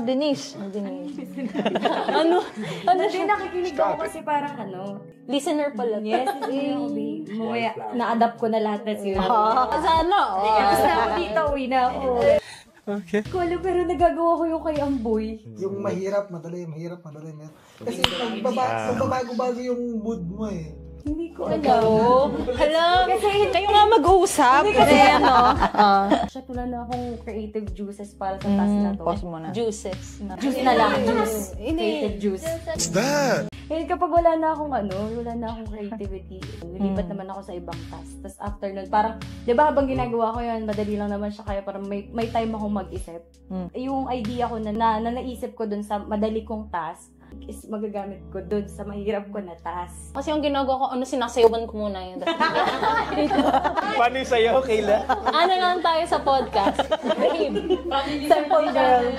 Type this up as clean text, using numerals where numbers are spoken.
Denise. Ano? Hindi, nakikinig ako kasi parang Listener pala. Yes, mamaya, na-adapt ko na lahat na siya. Sana, Tapos na ako dito, uwi na ako. Okay. Kolo, pero nagagawa ko yung kay Amboy. Yung mahirap, madali. Kasi magbabago-bago yung mood mo eh. Hindi ko alam. Alam. Kasi Kayo nga mag-uusap. Kasi siya tulad na akong creative juices para sa task na to. Pause mo na. Juices. Juice na lang, juice. Creative juice. What's that? Eh, kapag wala na akong creativity, lilipat naman ako sa ibang task. Tapos after nun, parang, di ba habang ginagawa ko yan, madali lang naman siya, kaya parang may time akong mag-isip. Yung idea ko na naisip ko dun sa madali kong task, is magagamit ko dun sa mahirap ko na task. Kasi yung ginagawa ko, sinasayawan ko muna yun. Paano yung sayaw, Kayla? Ano lang tayo sa podcast? Simple girl.